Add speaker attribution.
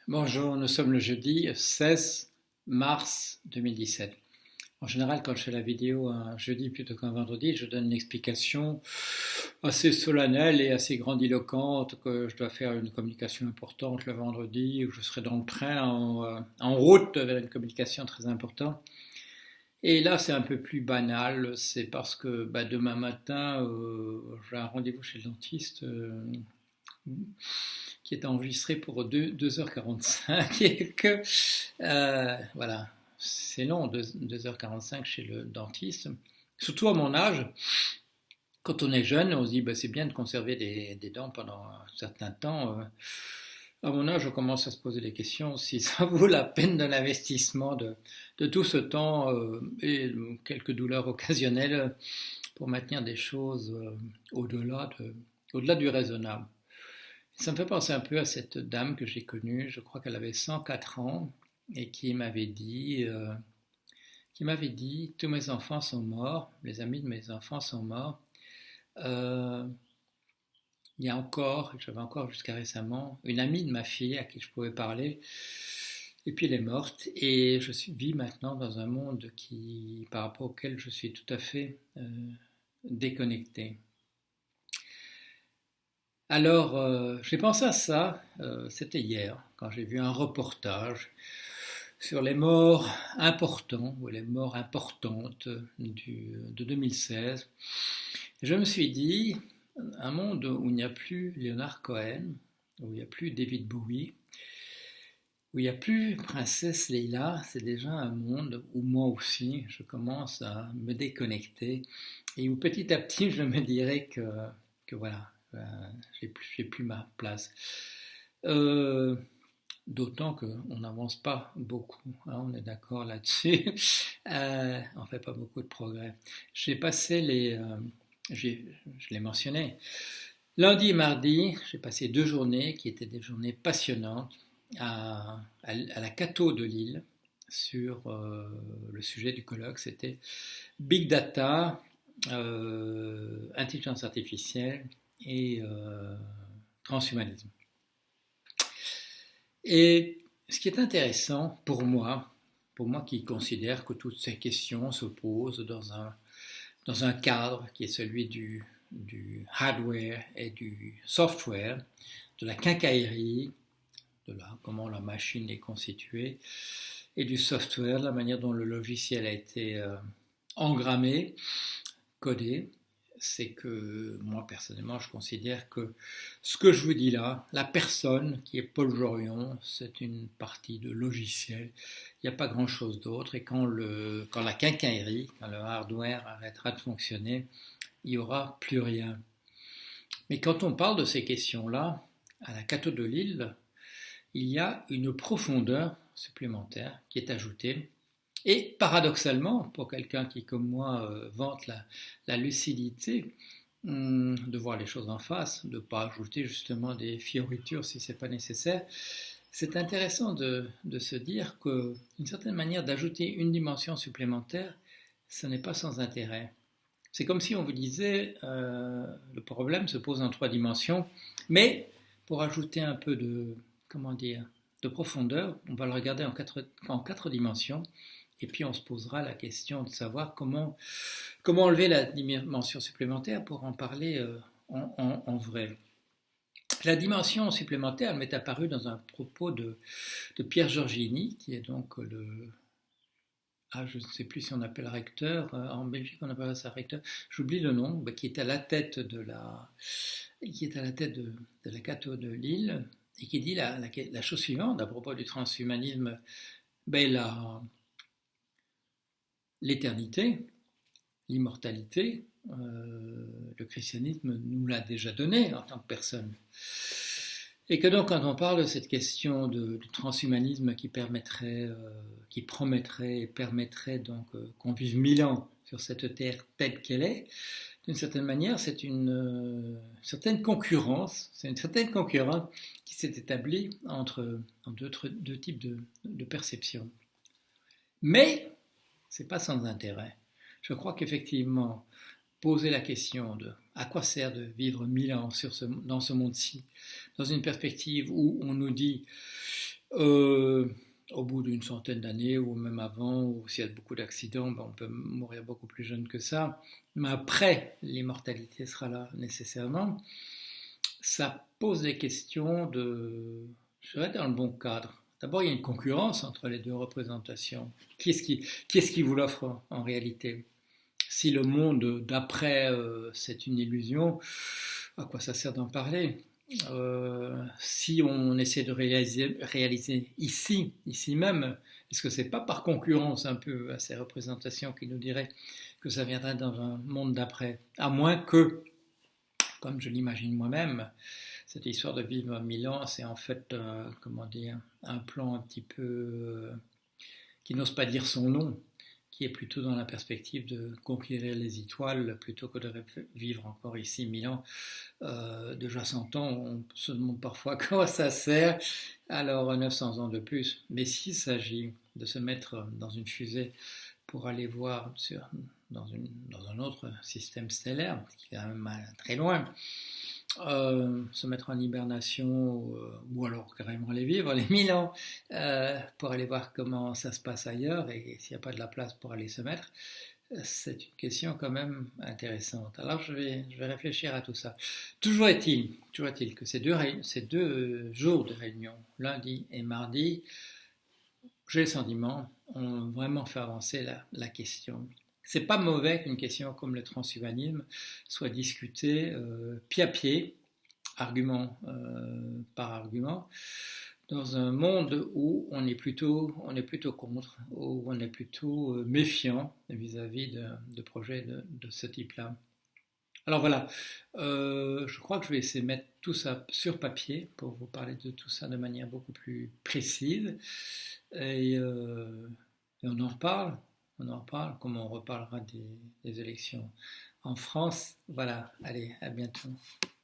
Speaker 1: Bonjour, nous sommes le jeudi 16 mars 2017. En général, quand je fais la vidéo un jeudi plutôt qu'un vendredi, je donne une explication assez solennelle et assez grandiloquente que je dois faire une communication importante le vendredi, ou je serai dans le train en route vers une communication très importante. Et là, c'est un peu plus banal, c'est parce que demain matin, j'ai un rendez-vous chez le dentiste qui est enregistré pour 2h45 et que, voilà, c'est long, 2h45 chez le dentiste. Surtout à mon âge, quand on est jeune, on se dit c'est bien de conserver des dents pendant un certain temps. À mon âge, on commence à se poser des questions si ça vaut la peine de l'investissement de tout ce temps et quelques douleurs occasionnelles pour maintenir des choses au-delà au-delà du raisonnable. Ça me fait penser un peu à cette dame que j'ai connue, je crois qu'elle avait 104 ans, et qui m'avait dit, tous mes enfants sont morts, les amis de mes enfants sont morts. Euh, il y a encore, j'avais encore jusqu'à récemment, une amie de ma fille à qui je pouvais parler, et puis elle est morte, et vis maintenant dans un monde par rapport auquel je suis tout à fait déconnecté. Alors, j'ai pensé à ça, c'était hier, quand j'ai vu un reportage sur les morts importants ou les morts importantes de 2016. Et je me suis dit, un monde où il n'y a plus Leonard Cohen, où il n'y a plus David Bowie, où il n'y a plus Princesse Leila, c'est déjà un monde où moi aussi je commence à me déconnecter et où petit à petit je me dirais que voilà, j'ai plus ma place. Euh, D'autant qu'on n'avance pas beaucoup, hein, on est d'accord là-dessus. On ne fait pas beaucoup de progrès. J'ai passé je l'ai mentionné, lundi et mardi, j'ai passé 2 journées qui étaient des journées passionnantes à la Cato de Lille sur le sujet du colloque. C'était Big Data, intelligence artificielle et transhumanisme. Et ce qui est intéressant pour moi qui considère que toutes ces questions se posent dans un cadre qui est celui du hardware et du software, de la quincaillerie, comment la machine est constituée, et du software, de la manière dont le logiciel a été engrammé, codé, c'est que moi personnellement je considère que ce que je vous dis là, la personne qui est Paul Jorion, c'est une partie de logiciel, il n'y a pas grand chose d'autre, et quand la quincaillerie, quand le hardware arrêtera de fonctionner, il n'y aura plus rien. Mais quand on parle de ces questions-là, à la Cato de Lille, il y a une profondeur supplémentaire qui est ajoutée. Et paradoxalement, pour quelqu'un qui, comme moi, vante la lucidité, de voir les choses en face, de ne pas ajouter justement des fioritures si ce n'est pas nécessaire, c'est intéressant de se dire qu'une certaine manière d'ajouter une dimension supplémentaire, ce n'est pas sans intérêt. C'est comme si on vous disait, le problème se pose en 3 dimensions, mais pour ajouter un peu comment dire, de profondeur, on va le regarder en 4 dimensions, et puis on se posera la question de savoir comment enlever la dimension supplémentaire pour en parler en vrai. La dimension supplémentaire, elle m'est apparue dans un propos de Pierre Giorgini, qui est donc je ne sais plus si on appelle recteur, en Belgique on appelle ça recteur, j'oublie le nom, qui est à la tête de la Cato de Lille, et qui dit la chose suivante à propos du transhumanisme. L'éternité, l'immortalité, le christianisme nous l'a déjà donné en tant que personne. Et que donc quand on parle de cette question du transhumanisme qui promettrait et permettrait donc qu'on vive 1000 ans sur cette terre telle qu'elle est, d'une certaine manière, c'est une certaine concurrence, qui s'est établie entre deux types de perceptions. Mais c'est pas sans intérêt. Je crois qu'effectivement, poser la question de à quoi sert de vivre 1000 ans dans ce monde-ci, dans une perspective où on nous dit Euh, Au bout d'une centaine d'années, ou même avant, ou s'il y a beaucoup d'accidents, ben, on peut mourir beaucoup plus jeune que ça. Mais après, l'immortalité sera là nécessairement. Ça pose des questions de, je dirais, dans le bon cadre. D'abord, il y a une concurrence entre les deux représentations. Qui est-ce qui vous l'offre en réalité? Si le monde d'après, c'est une illusion, à quoi ça sert d'en parler? Si on essaie de réaliser ici même, est-ce que c'est pas par concurrence un peu à ces représentations qui nous diraient que ça viendrait dans un monde d'après? À moins que, comme je l'imagine moi-même, cette histoire de vivre 1000 ans, c'est en fait, comment dire, un plan un petit peu qui n'ose pas dire son nom, qui est plutôt dans la perspective de conquérir les étoiles plutôt que de vivre encore ici 1000 ans. Déjà 100 ans, on se demande parfois à quoi ça sert, alors 900 ans de plus. Mais s'il s'agit de se mettre dans une fusée pour aller voir dans un autre système stellaire, qui est quand même très loin, se mettre en hibernation ou alors carrément aller vivre les 1000 ans pour aller voir comment ça se passe ailleurs et s'il n'y a pas de la place pour aller se mettre, c'est une question quand même intéressante. Alors je vais réfléchir à tout ça. Toujours est-il que ces deux jours de réunion, lundi et mardi, j'ai le sentiment, ont vraiment fait avancer la question. C'est pas mauvais qu'une question comme le transhumanisme soit discutée pied à pied, argument par argument, dans un monde où on est plutôt contre, où on est plutôt méfiant vis-à-vis de projets de ce type-là. Alors voilà, je crois que je vais essayer de mettre tout ça sur papier pour vous parler de tout ça de manière beaucoup plus précise. Et, euh, et on en reparle, comme on reparlera des élections en France. Voilà, allez, à bientôt.